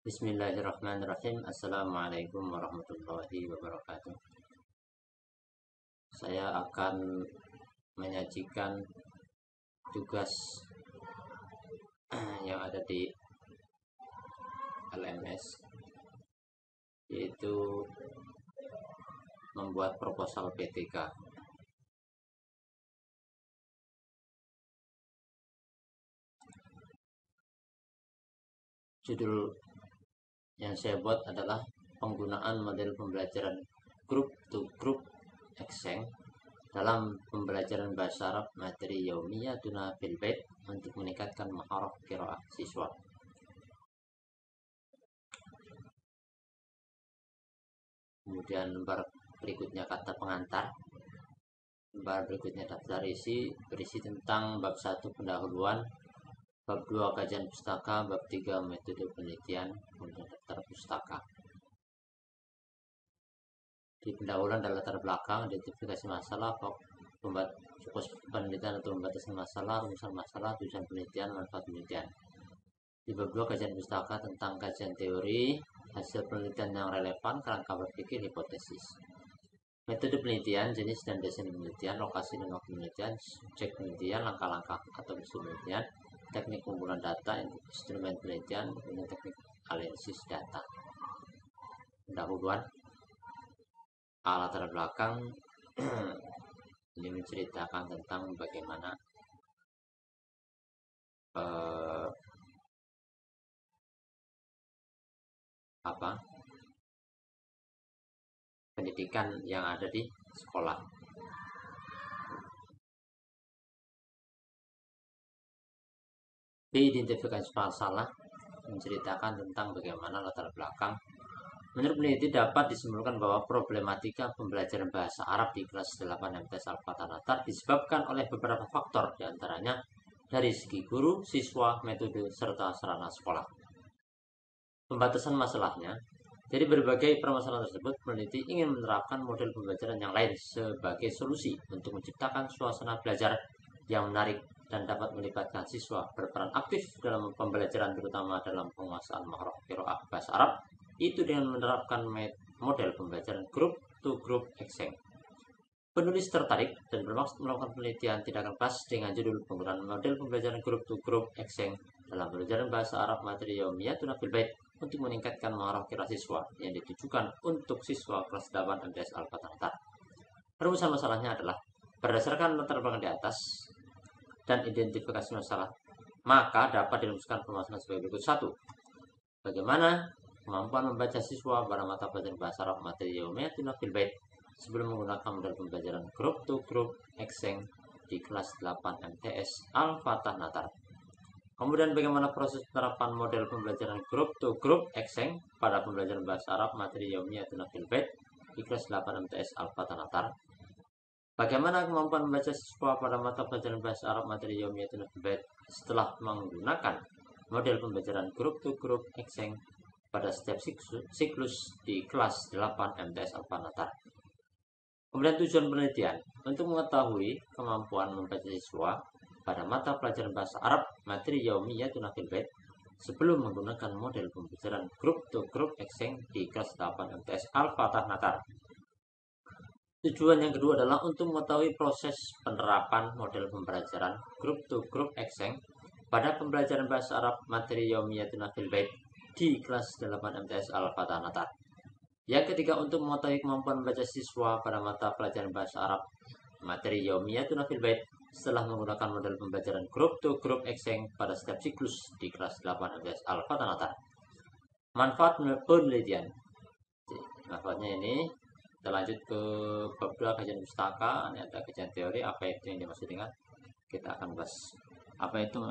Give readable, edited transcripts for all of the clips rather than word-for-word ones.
Bismillahirrahmanirrahim. Assalamualaikum warahmatullahi wabarakatuh. Saya akan menyajikan tugas yang ada di LMS, yaitu membuat proposal PTK. Judul yang saya buat adalah penggunaan model pembelajaran group to group exchange dalam pembelajaran bahasa Arab materi yaumiyah tuna bil bait untuk meningkatkan maharah qiraah siswa. Kemudian lembar berikutnya kata pengantar. Lembar berikutnya daftar isi, berisi tentang bab 1 pendahuluan, bab 2 kajian pustaka, bab 3 metode penelitian, kemudian daftar pustaka. Di pendahuluan adalah latar belakang, identifikasi masalah, fokus penelitian atau membatasi masalah, rumusan masalah, tujuan penelitian, manfaat penelitian. Di bab 2 kajian pustaka tentang kajian teori, hasil penelitian yang relevan, kerangka berpikir, hipotesis. Metode penelitian, jenis dan desain penelitian, lokasi dan waktu penelitian, subjek penelitian, langkah-langkah atau usul penelitian, teknik pengumpulan data, instrumen penelitian, dan teknik analisis data. Pendahuluan, latar belakang ini menceritakan tentang bagaimana pendidikan yang ada di sekolah. Identifikasi masalah menceritakan tentang bagaimana latar belakang. Menurut peneliti dapat disimpulkan bahwa problematika pembelajaran bahasa Arab di kelas 8 MTS Al-Fatah Natar disebabkan oleh beberapa faktor, diantaranya dari segi guru, siswa, metode, serta sarana sekolah. Pembatasan masalahnya, dari berbagai permasalahan tersebut, peneliti ingin menerapkan model pembelajaran yang lain sebagai solusi untuk menciptakan suasana belajar yang menarik dan dapat melibatkan siswa berperan aktif dalam pembelajaran, terutama dalam penguasaan mahrah qiraah bahasa Arab, itu dengan menerapkan model pembelajaran group to group exchange. Penulis tertarik dan bermaksud melakukan penelitian tindakan pas dengan judul penggunaan model pembelajaran group to group exchange dalam pembelajaran bahasa Arab materi yaumiyah tuna bil bait untuk meningkatkan maharah qiraah siswa yang ditujukan untuk siswa kelas 8 MTS Al-Fatah Natar. Rumusan masalahnya adalah berdasarkan latar belakang di atas dan identifikasi masalah, maka dapat dirumuskan permasalahan sebagai berikut. 1. Bagaimana kemampuan membaca siswa pada mata pelajaran bahasa Arab materi yaumiyah tuna bil bait sebelum menggunakan model pembelajaran group to group exchange di kelas 8 MTS Al-Fatah Natar. Kemudian bagaimana proses penerapan model pembelajaran group to group exchange pada pembelajaran bahasa Arab materi yaumiyah tuna bil bait di kelas 8 MTS Al-Fatah Natar. Bagaimana kemampuan membaca siswa pada mata pelajaran bahasa Arab materi yaumiyah tuna bil bait setelah menggunakan model pembelajaran group to group exchange pada setiap siklus di kelas 8 MTS Al-Fatah Natar. Kemudian tujuan penelitian untuk mengetahui kemampuan membaca siswa pada mata pelajaran bahasa Arab materi yaumiyah tuna bil bait sebelum menggunakan model pembelajaran group to group exchange di kelas 8 MTS Al-Fatah Natar. Tujuan yang kedua adalah untuk mengetahui proses penerapan model pembelajaran group to group exchange pada pembelajaran bahasa Arab materi yaumiyah tuna bil bait di kelas 8 MTS Al-Fatah Natar. Yang ketiga, untuk mengetahui kemampuan membaca siswa pada mata pelajaran bahasa Arab materi yaumiyah tuna bil bait setelah menggunakan model pembelajaran group to group exchange pada setiap siklus di kelas 8 MTS Al-Fatah Natar. Manfaat penelitian. Manfaatnya ini kita lanjut ke bab 2 kajian pustaka. Ini ada kajian teori, apa itu yang dimaksud dengan, kita akan bahas apa itu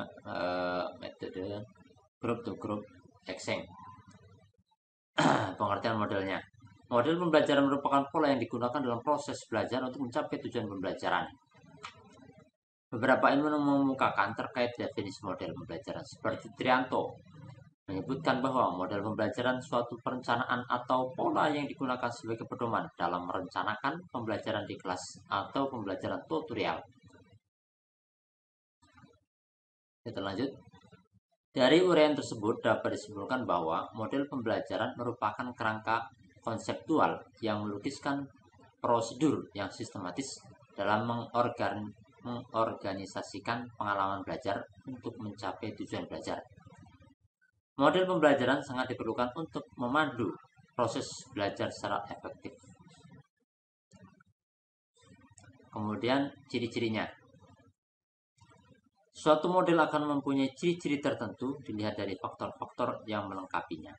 metode group to group exchange. Pengertian modelnya. Model pembelajaran merupakan pola yang digunakan dalam proses belajar untuk mencapai tujuan pembelajaran. Beberapa ilmuwan mengemukakan terkait definisi model pembelajaran, seperti Trianto menyebutkan bahwa model pembelajaran suatu perencanaan atau pola yang digunakan sebagai pedoman dalam merencanakan pembelajaran di kelas atau pembelajaran tutorial. Kita lanjut. Dari uraian tersebut dapat disimpulkan bahwa model pembelajaran merupakan kerangka konseptual yang melukiskan prosedur yang sistematis dalam mengorganisasikan pengalaman belajar untuk mencapai tujuan belajar. Model pembelajaran sangat diperlukan untuk memandu proses belajar secara efektif. Kemudian ciri-cirinya. Suatu model akan mempunyai ciri-ciri tertentu dilihat dari faktor-faktor yang melengkapinya.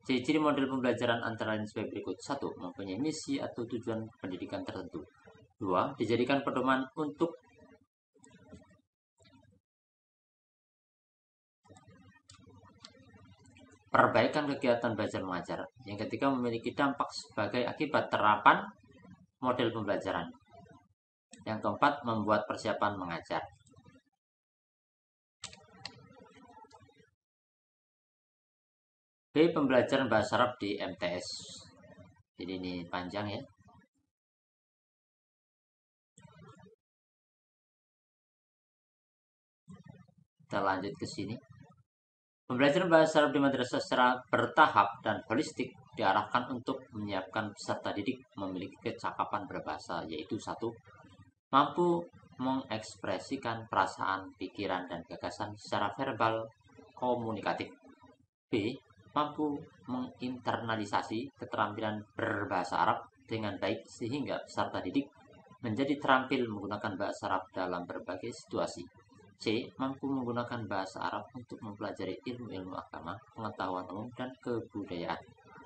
Ciri-ciri model pembelajaran antara lain sebagai berikut. 1. Mempunyai misi atau tujuan pendidikan tertentu. 2. Dijadikan pedoman untuk perbaikan kegiatan belajar mengajar. Yang ketiga, memiliki dampak sebagai akibat terapan model pembelajaran. Yang keempat, membuat persiapan mengajar. B. Pembelajaran bahasa Arab di MTS. Jadi ini panjang ya. Kita lanjut ke sini. Pembelajaran bahasa Arab di madrasah secara bertahap dan holistik diarahkan untuk menyiapkan peserta didik memiliki kecakapan berbahasa, yaitu 1. Mampu mengekspresikan perasaan, pikiran, dan gagasan secara verbal komunikatif. B. Mampu menginternalisasi keterampilan berbahasa Arab dengan baik sehingga peserta didik menjadi terampil menggunakan bahasa Arab dalam berbagai situasi. C. Mampu menggunakan bahasa Arab untuk mempelajari ilmu-ilmu agama, pengetahuan umum, dan kebudayaan.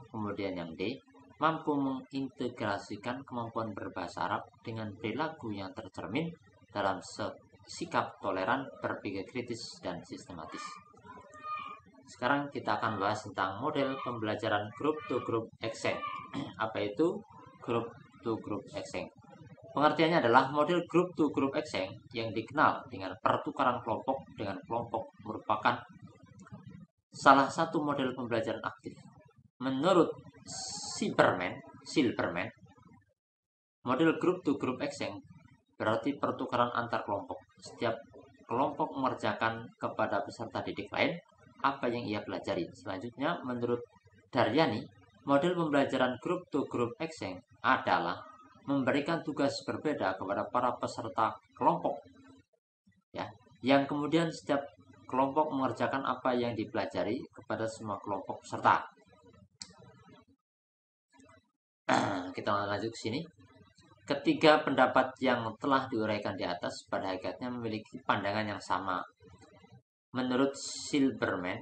Kemudian yang D. Mampu mengintegrasikan kemampuan berbahasa Arab dengan perilaku yang tercermin dalam sikap toleran, berpikir kritis, dan sistematis. Sekarang kita akan bahas tentang model pembelajaran group to group exchange. Apa itu group to group exchange? Pengertiannya adalah model group to group exchange yang dikenal dengan pertukaran kelompok dengan kelompok merupakan salah satu model pembelajaran aktif. Menurut Silberman, model group to group exchange berarti pertukaran antar kelompok. Setiap kelompok mengerjakan kepada peserta didik lain apa yang ia pelajari. Selanjutnya, menurut Daryani, model pembelajaran group to group exchange adalah memberikan tugas berbeda kepada para peserta kelompok, ya, yang kemudian setiap kelompok mengerjakan apa yang dipelajari kepada semua kelompok peserta. Kita lanjut ke sini. Ketiga pendapat yang telah diuraikan di atas pada hakikatnya memiliki pandangan yang sama. Menurut Silberman,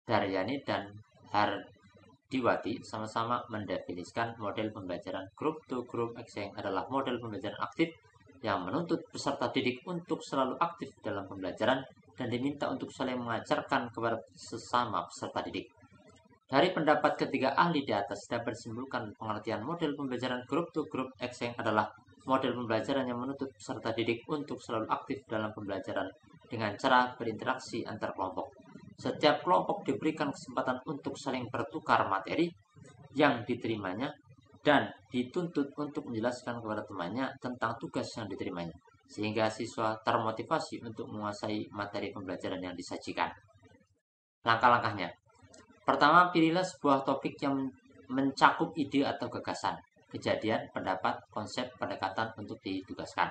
Daryani, dan Hardiwati sama-sama mendefinisikan model pembelajaran group to group exchange adalah model pembelajaran aktif yang menuntut peserta didik untuk selalu aktif dalam pembelajaran dan diminta untuk saling mengajarkan kepada sesama peserta didik. Dari pendapat ketiga ahli di atas dapat disimpulkan pengertian model pembelajaran group to group exchange adalah model pembelajaran yang menuntut peserta didik untuk selalu aktif dalam pembelajaran dengan cara berinteraksi antar kelompok. Setiap kelompok diberikan kesempatan untuk saling bertukar materi yang diterimanya dan dituntut untuk menjelaskan kepada temannya tentang tugas yang diterimanya, sehingga siswa termotivasi untuk menguasai materi pembelajaran yang disajikan. Langkah-langkahnya. Pertama, pilihlah sebuah topik yang mencakup ide atau gagasan, kejadian, pendapat, konsep, pendekatan untuk ditugaskan.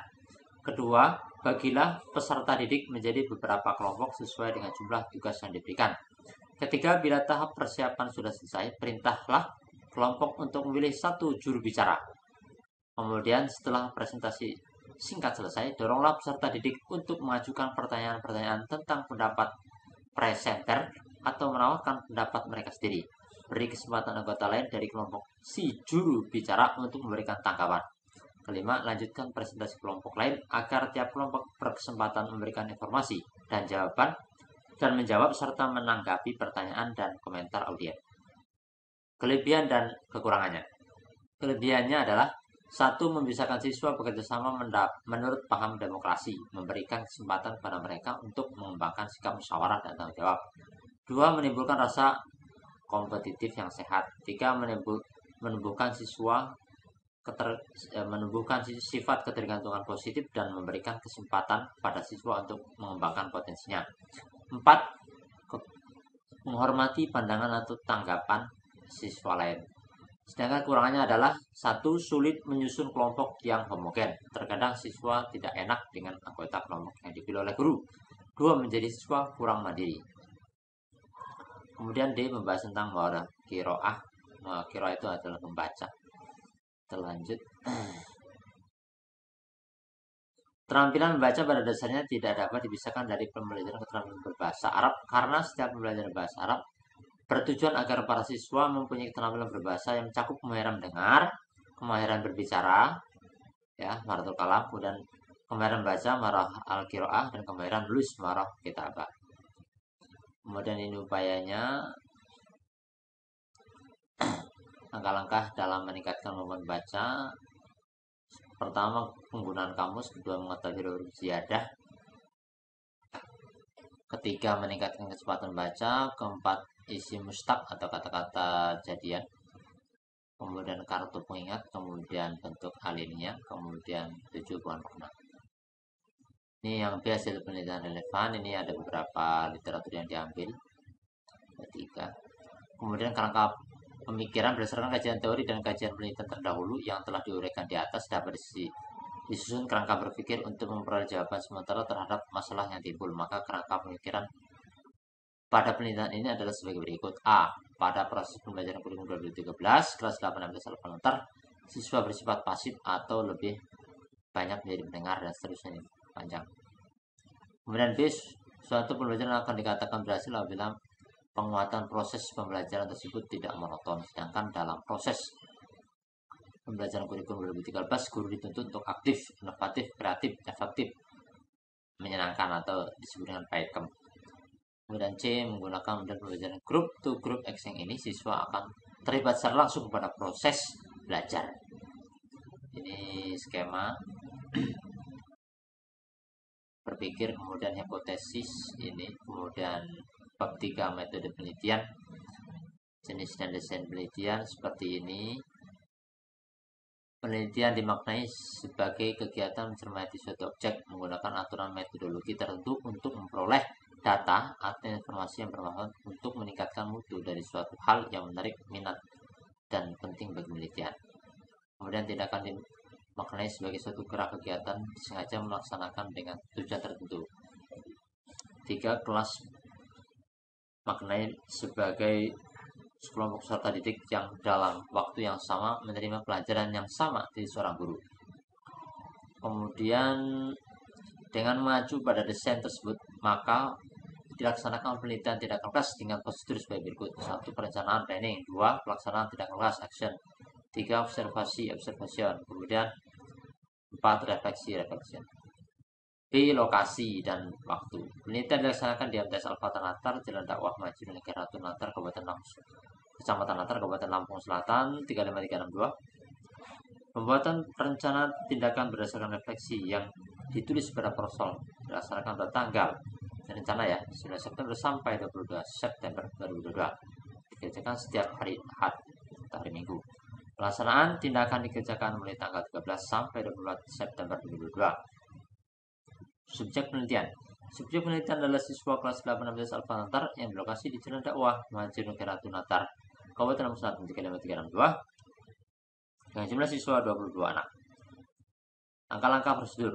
Kedua, bagilah peserta didik menjadi beberapa kelompok sesuai dengan jumlah tugas yang diberikan. Ketiga, bila tahap persiapan sudah selesai, perintahlah kelompok untuk memilih satu juru bicara. Kemudian setelah presentasi singkat selesai, doronglah peserta didik untuk mengajukan pertanyaan-pertanyaan tentang pendapat presenter atau menawarkan pendapat mereka sendiri. Beri kesempatan anggota lain dari kelompok si juru bicara untuk memberikan tanggapan. Kelima, lanjutkan presentasi kelompok lain agar tiap kelompok berkesempatan memberikan informasi dan jawaban dan menjawab serta menanggapi pertanyaan dan komentar audiens. Kelebihan dan kekurangannya. Kelebihannya adalah 1. Memisahkan siswa bekerjasama menurut paham demokrasi, memberikan kesempatan pada mereka untuk mengembangkan sikap musyawarah dan tanggung jawab. 2. Menimbulkan rasa kompetitif yang sehat. 3. Menumbuhkan sifat ketergantungan positif dan memberikan kesempatan pada siswa untuk mengembangkan potensinya. 4. menghormati pandangan atau tanggapan siswa lain. Sedangkan kurangannya adalah satu, sulit menyusun kelompok yang homogen. Terkadang siswa tidak enak dengan anggota kelompok yang dipilih oleh guru. Dua, menjadi siswa kurang mandiri. Kemudian D, membahas tentang muara kiroah. Kiroah itu adalah membaca. Terlanjut. Terampilan membaca pada dasarnya tidak dapat dipisahkan dari pembelajaran keterampilan berbahasa Arab karena setiap pembelajaran bahasa Arab bertujuan agar para siswa mempunyai keterampilan berbahasa yang mencakup kemahiran mendengar, kemahiran berbicara, ya, maratul kalam, kemudian kemahiran baca, marah al-qiraah, dan kemahiran nulis, marah kitabah. Kemudian ini upayanya, langkah-langkah dalam meningkatkan kemampuan baca. Pertama, penggunaan kamus. Kedua, mengetahui huruf ziyadah. Ketiga, meningkatkan kecepatan baca. Keempat, isi mustaq atau kata-kata jadian. Kemudian kartu pengingat. Kemudian bentuk alinea. Kemudian 7, bukan makna. Ini yang B, hasil penelitian relevan. Ini ada beberapa literatur yang diambil. Ketiga. Kemudian kerangka pemikiran berdasarkan kajian teori dan kajian penelitian terdahulu yang telah diuraikan di atas dapat disusun kerangka berpikir untuk memperoleh jawaban sementara terhadap masalah yang timbul. Maka kerangka pemikiran pada penelitian ini adalah sebagai berikut. A. Pada proses pembelajaran kurikulum 2013 kelas 8 sampai 11 siswa bersifat pasif atau lebih banyak menjadi pendengar, dan seterusnya, ini panjang. Kemudian B. Suatu pembelajaran akan dikatakan berhasil apabila penguatan proses pembelajaran tersebut tidak monoton. Sedangkan dalam proses pembelajaran kurikulum 2013 guru dituntut untuk aktif, inovatif, kreatif, efektif, menyenangkan atau disebut dengan pakem. Kemudian C. Menggunakan model pembelajaran group to group exchange ini siswa akan terlibat secara langsung pada proses belajar. Ini skema berpikir, kemudian hipotesis ini, kemudian bab 3 metode penelitian, jenis dan desain penelitian seperti ini. Penelitian dimaknai sebagai kegiatan mencermati suatu objek menggunakan aturan metodologi tertentu untuk memperoleh data atau informasi yang bermanfaat untuk meningkatkan mutu dari suatu hal yang menarik minat dan penting bagi penelitian. Kemudian tindakan dimaknai sebagai suatu gerak kegiatan disengaja melaksanakan dengan tujuan tertentu. 3. Kelas maknai sebagai sekelompok peserta didik yang dalam waktu yang sama menerima pelajaran yang sama dari seorang guru. Kemudian dengan mengacu pada desain tersebut, maka dilaksanakan penelitian tindakan kelas dengan prosedur sebagai berikut. 1. Perencanaan planning. 2. Pelaksanaan tindakan kelas action. 3. Observasi observation. Kemudian 4. Refleksi reflection. B. Lokasi dan waktu. Penelitian dilaksanakan di MTS Al-Fatah Natar, Jalan Dakwah Maju Negara Ratu Natar, Kabupaten Lampung, Kecamatan Natar, Kabupaten Lampung Selatan 35362. Pembuatan rencana tindakan berdasarkan refleksi yang ditulis pada proposal dilaksanakan pada tanggal rencana, ya, 9 September sampai 22 September 2022. Dikerjakan setiap hari Ahad atau hari Minggu. Pelaksanaan tindakan dikerjakan mulai tanggal 13 sampai 24 September 2022. Subjek penelitian. Subjek penelitian adalah siswa kelas 8 MTS Al-Fatah Natar yang berlokasi di Jalan Dakwah Maju Negara Ratu Natar, Kabupaten Lampung Selatan 35362. Dengan jumlah siswa 22 anak. Langkah-langkah prosedur.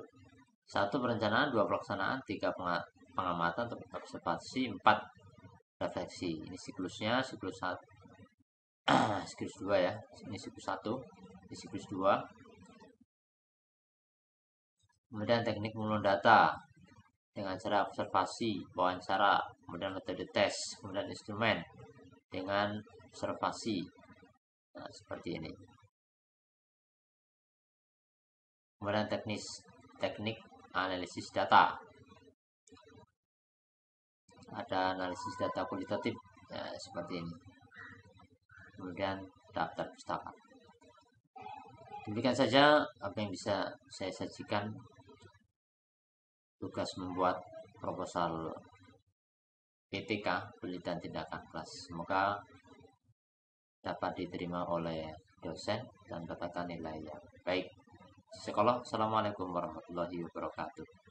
1. Perencanaan. 2. Pelaksanaan. 3. Pengamatan atau observasi. 4. Refleksi. Ini siklusnya, siklus 1. Siklus 2, ya. Ini siklus 1. Ini siklus 2. Kemudian teknik pengumpulkan data dengan cara observasi, wawancara, kemudian metode tes, kemudian instrumen dengan observasi. Nah, seperti ini. Kemudian teknik analisis data. Ada analisis data kualitatif, ya, seperti ini. Kemudian daftar pustaka. Demikian saja apa yang bisa saya sajikan tugas membuat proposal PTK, penelitian tindakan kelas. Semoga dapat diterima oleh dosen dan dapatkan nilai yang baik. Sekolah. Assalamualaikum warahmatullahi wabarakatuh.